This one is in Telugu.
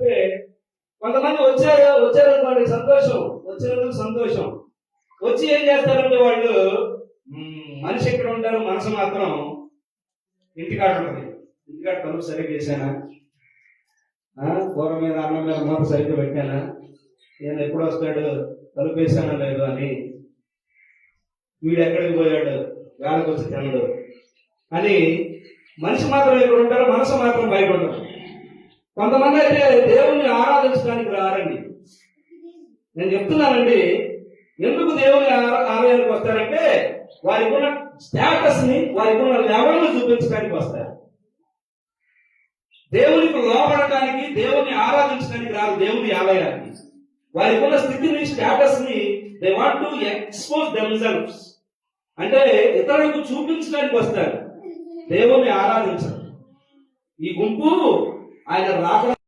అంటే కొంతమంది వచ్చారనుకోండి, సంతోషం, వచ్చినందుకు సంతోషం. వచ్చి ఏం చేస్తారంటే వాళ్ళు మనిషి ఎక్కడ ఉంటారు, మనసు మాత్రం ఇంటికాడ ఉంటుంది. ఇంటికాడ తలుపు సరిగ్గా చేశానా, కూర మీద అన్నం మీద మూత సరిగ్గా పెట్టానా, నేను ఎప్పుడు వస్తాడు, తలుపు వేసానా లేదు అని, వీడు ఎక్కడికి పోయాడు, వేళకు వచ్చి తినడు అని మనిషి మాత్రం ఇక్కడ ఉంటారు, మనసు మాత్రం బయట ఉంటారు. కొంతమంది అయితే దేవుణ్ణి ఆరాధించడానికి రారండి. నేను చెప్తున్నానండి, ఎందుకు దేవుని ఆలయానికి వస్తారంటే వారికి ఉన్న స్టేటస్ ని, వారికి ఉన్న లెవెల్ని చూపించడానికి వస్తారు. దేవునికి లోపడటానికి, దేవుని ఆరాధించడానికి రాదు దేవుని ఆలయానికి. వారికి ఉన్న స్థితిని, స్టేటస్ ని they want to expose themselves, అంటే ఇతరులకు చూపించడానికి వస్తారు, దేవుని ఆరాధించరు. ఈ గుంపు ఆయన రాక